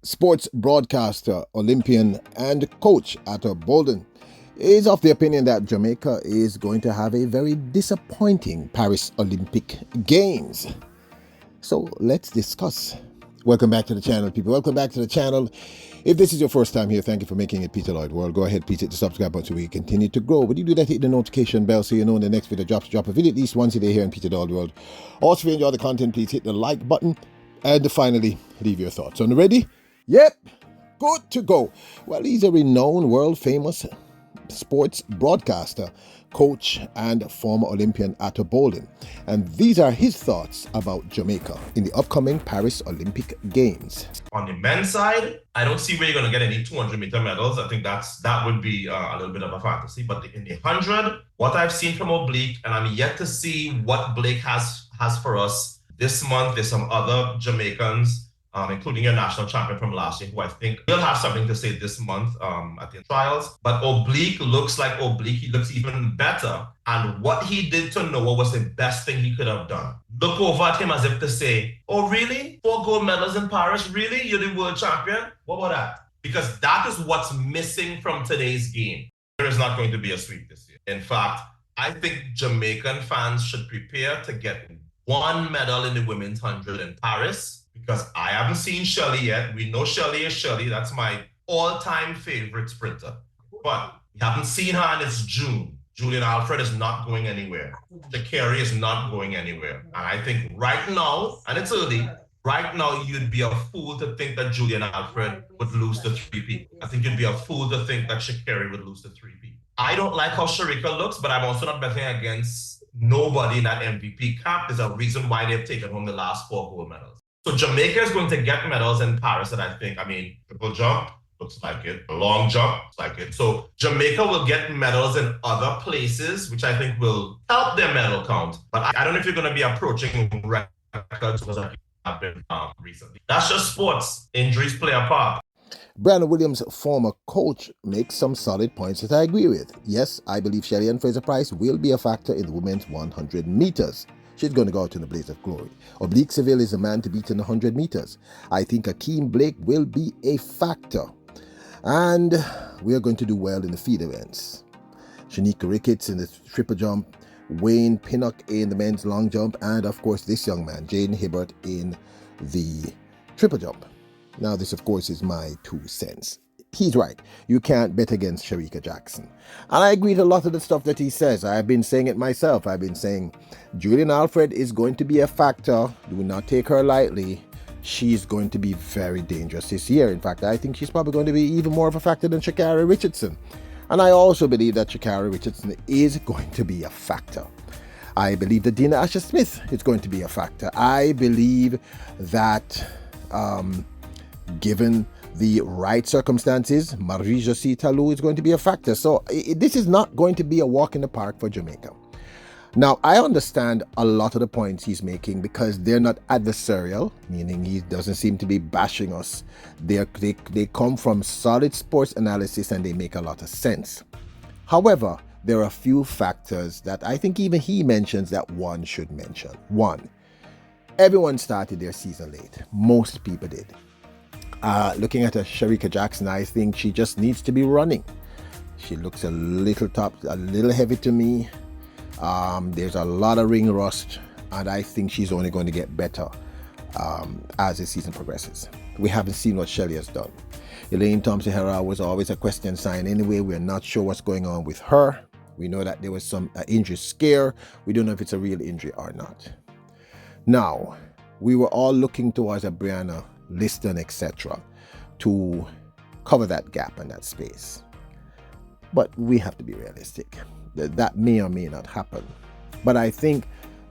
Sports broadcaster, Olympian, and coach Ato Boldon is of the opinion that Jamaica is going to have a very disappointing Paris Olympic Games. So let's discuss. Welcome back to the channel, people. Welcome back to the channel. If this is your first time here, thank you for making it Peter Lloyd World. Go ahead, please hit the subscribe button so we continue to grow. When you do that, hit the notification bell so you know when the next video drops. Drop a video at least once a day here in Peter Lloyd World. Also, if you enjoy the content, please hit the like button. And finally, leave your thoughts. On ready? Yep, good to go. Well, he's a renowned, world-famous sports broadcaster, coach, and former Olympian Ato Boldon. And these are his thoughts about Jamaica in the upcoming Paris Olympic Games. On the men's side, I don't see where you're going to get any 200-meter medals. I think that would be a little bit of a fantasy. But in the 100, what I've seen from Oblique, and I'm yet to see what Blake has for us this month. There's some other Jamaicans, including your national champion from last year, who I think will have something to say this month at the trials. But Oblique looks like Oblique. He looks even better. And what he did to Noah was the best thing he could have done. Look over at him as if to say, oh, really? 4 gold medals in Paris? Really? You're the world champion? What about that? Because that is what's missing from today's game. There is not going to be a sweep this year. In fact, I think Jamaican fans should prepare to get 1 medal in the women's 100 in Paris, because I haven't seen Shirley yet. We know Shirley is Shirley. That's my all-time favorite sprinter. But we haven't seen her, and it's June. Julian Alfred is not going anywhere. Sha'Carri is not going anywhere. And I think right now, and it's early, right now you'd be a fool to think that Julian Alfred would lose the 3P. I think you'd be a fool to think that Sha'Carri would lose the 3P. I don't like how Sharika looks, but I'm also not betting against nobody in that MVP camp. There's a reason why they've taken home the last 4 gold medals. So Jamaica is going to get medals in Paris that I think, triple jump, looks like it. A long jump, looks like it. So Jamaica will get medals in other places, which I think will help their medal count. But I don't know if you're going to be approaching records because of happened recently. That's just sports. Injuries play a part. Brandon Williams, former coach, makes some solid points that I agree with. Yes, I believe Shelly-Ann Fraser-Pryce will be a factor in the women's 100 meters. She's going to go out in a blaze of glory. Oblique Seville is a man to beat in the 100 meters. I think Akeem Blake will be a factor. And we are going to do well in the feed events. Shanika Ricketts in the triple jump, Wayne Pinnock in the men's long jump, and of course this young man, Jaden Hibbert, in the triple jump. Now this of course is my 2 cents. He's right. You can't bet against Shericka Jackson. And I agree with a lot of the stuff that he says. I've been saying it myself. I've been saying Julian Alfred is going to be a factor. Do not take her lightly. She's going to be very dangerous this year. In fact, I think she's probably going to be even more of a factor than Sha'Carri Richardson. And I also believe that Sha'Carri Richardson is going to be a factor. I believe that Dina Asher-Smith is going to be a factor. I believe that given the right circumstances, Marie-Josée Talou is going to be a factor. So this is not going to be a walk in the park for Jamaica. Now, I understand a lot of the points he's making because they're not adversarial, meaning he doesn't seem to be bashing us. They come from solid sports analysis and they make a lot of sense. However, there are a few factors that I think even he mentions that one should mention. One, everyone started their season late. Most people did. Looking at Shericka Jackson, I think she just needs to be running. She looks a little heavy to me. There's a lot of ring rust, and I think she's only going to get better as the season progresses. We haven't seen what Shelley has done. Elaine Thompson-Herah was always a question sign anyway. We're not sure what's going on with her. We know that there was some injury scare. We don't know if it's a real injury or not. Now, we were all looking towards a Brianna Liston, etc., to cover that gap and that space. But we have to be realistic. That may or may not happen. But I think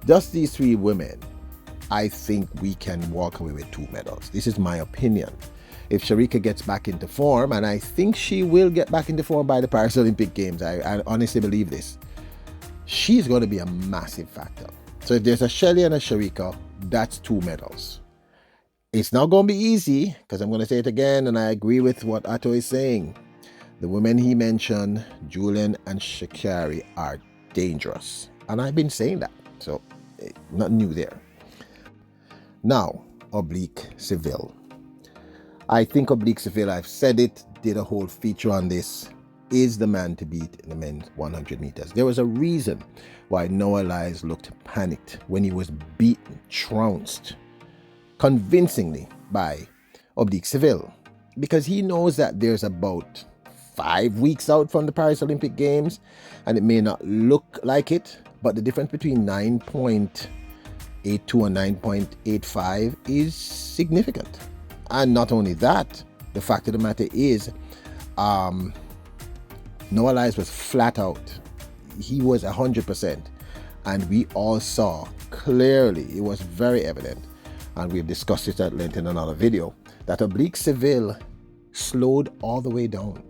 just these 3 women, I think we can walk away with 2 medals. This is my opinion. If Shericka gets back into form, and I think she will get back into form by the Paris Olympic Games, I honestly believe this, she's going to be a massive factor. So if there's a Shelly and a Shericka, that's 2 medals. It's not going to be easy, because I'm going to say it again, and I agree with what Ato is saying. The women he mentioned, Julian and Sha'Carri, are dangerous. And I've been saying that, so nothing new there. Now, Oblique Seville. I think Oblique Seville, I've said it, did a whole feature on this, is the man to beat in the men's 100 meters. There was a reason why Noah Lyles looked panicked when he was beaten, trounced convincingly by Oblique Seville, because he knows that there's about 5 weeks out from the Paris Olympic Games, and it may not look like it, but the difference between 9.82 and 9.85 is significant. And not only that, the fact of the matter is, Noah Lyles was flat out. He was 100%. And we all saw clearly, it was very evident, and we've discussed it at length in another video, that Oblique Seville slowed all the way down.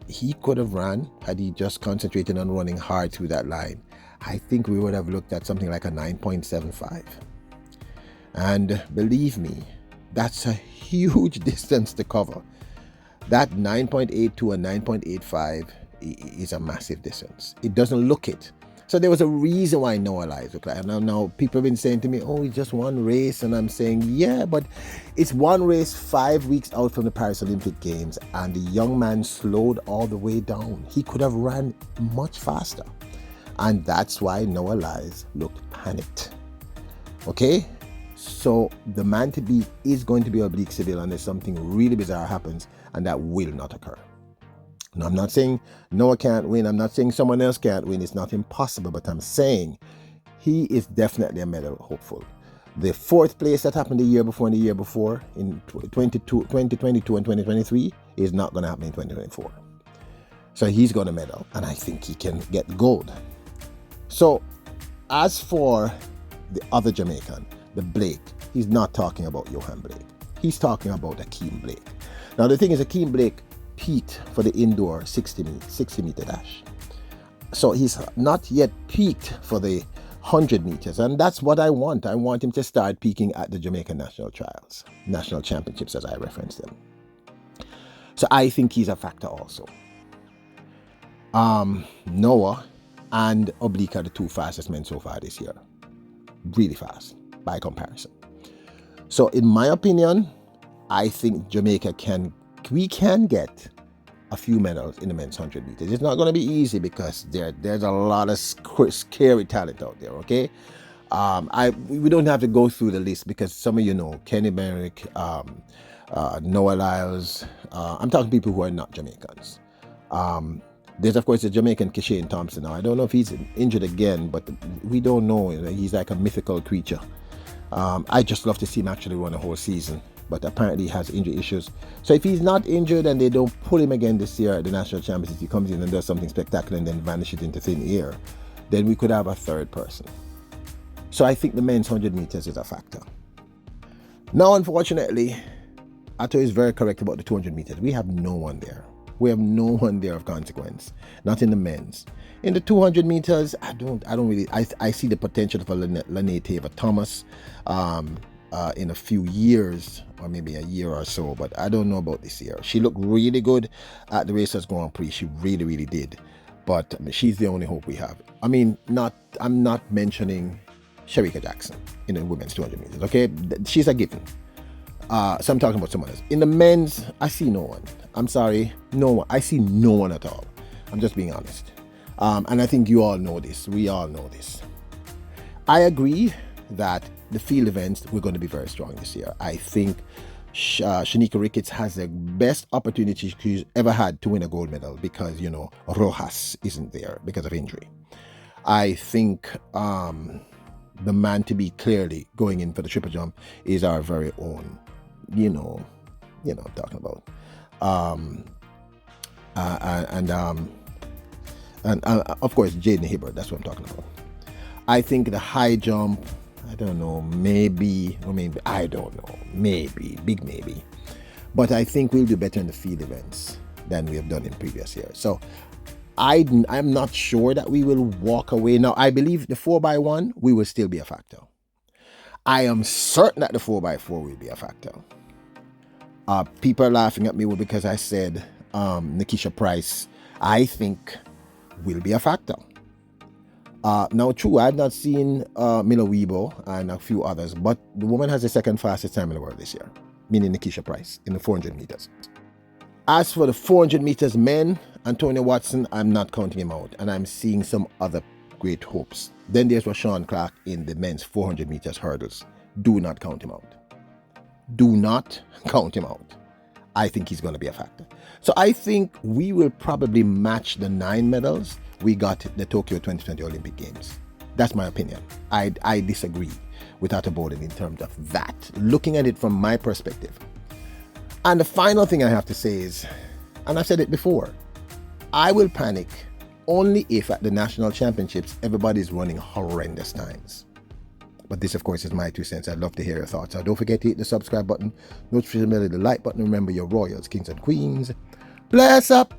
He could have ran had he just concentrated on running hard through that line. I think we would have looked at something like a 9.75. And believe me, that's a huge distance to cover. That 9.82 and 9.85 is a massive distance. It doesn't look it. So there was a reason why Noah Lyles looked like it. Now people have been saying to me, oh, it's just one race. And I'm saying, yeah, but it's one race 5 weeks out from the Paris Olympic Games. And the young man slowed all the way down. He could have ran much faster. And that's why Noah Lyles looked panicked. Okay? So the man to beat is going to be Oblique Seville unless something really bizarre happens, and that will not occur. Now, I'm not saying Noah can't win. I'm not saying someone else can't win. It's not impossible, but I'm saying he is definitely a medal hopeful. The 4th place that happened the year before and the year before in 2022 and 2023 is not going to happen in 2024. So he's going to medal, and I think he can get gold. So as for the other Jamaican, the Blake, he's not talking about Johan Blake. He's talking about Akeem Blake. Now the thing is, Akeem Blake peaked for the indoor 60 meter dash. So he's not yet peaked for the 100 meters. And that's what I want. I want him to start peaking at the Jamaican national trials, national championships as I referenced them. So I think he's a factor also. Noah and Oblique are the 2 fastest men so far this year. Really fast by comparison. So in my opinion, I think Jamaica can get a few medals in the men's 100 meters. It's not going to be easy because there's a lot of scary talent out there, okay? We don't have to go through the list because some of you know Kenny Merrick, Noah Lyles. I'm talking people who are not Jamaicans. There's, of course, the Jamaican Keshane Thompson. Now, I don't know if he's injured again, but we don't know. He's like a mythical creature. I just love to see him actually run a whole season, but apparently he has injury issues. So if he's not injured and they don't pull him again this year at the national championships, he comes in and does something spectacular and then vanishes into thin air, then we could have a 3rd person. So I think the men's 100 meters is a factor. Now, unfortunately, Ato is very correct about the 200 meters. We have no one there. We have no one there of consequence, not in the men's. In the 200 meters, I don't really. I see the potential for Lene Tava Thomas in a few years, or maybe a year or so, but I don't know about this year. She looked really good at the Racers Grand Prix. She really, really did. But she's the only hope we have. I'm not mentioning Shericka Jackson in the women's 200 meters. Okay, she's a given. So I'm talking about someone else. In the men's, I see no one. I'm sorry, no one. I see no one at all. I'm just being honest. And I think you all know this. We all know this. I agree that the field events were going to be very strong this year. I think Shanika Ricketts has the best opportunity she's ever had to win a gold medal because, Rojas isn't there because of injury. I think the man to beat clearly going in for the triple jump is our very own, I'm talking about. And of course, Jaden Hibbert, that's what I'm talking about. I think the high jump, I don't know, maybe, I don't know, maybe, big maybe. But I think we'll do better in the field events than we have done in previous years. So I'm not sure that we will walk away. Now, I believe the 4x1, we will still be a factor. I am certain that the 4x4 will be a factor. People are laughing at me because I said Nikisha Price, I think, will be a factor. Now, true, I've not seen Mila Weibo and a few others, but the woman has the 2nd fastest time in the world this year. meaning Nikisha Price, in the 400 meters. As for the 400 meters men, Antonio Watson, I'm not counting him out, and I'm seeing some other great hopes. Then there's Rashawn Clark in the men's 400 meters hurdles. Do not count him out. Do not count him out. I think he's going to be a factor. So I think we will probably match the 9 medals we got at the Tokyo 2020 Olympic Games. That's my opinion. I disagree with Ato Boldon in terms of that, looking at it from my perspective. And the final thing I have to say is, and I've said it before, I will panic only if at the national championships everybody's running horrendous times. But this, of course, is my 2 cents. I'd love to hear your thoughts. So don't forget to hit the subscribe button, notification bell, the like button. Remember, your royals, kings and queens. Bless up!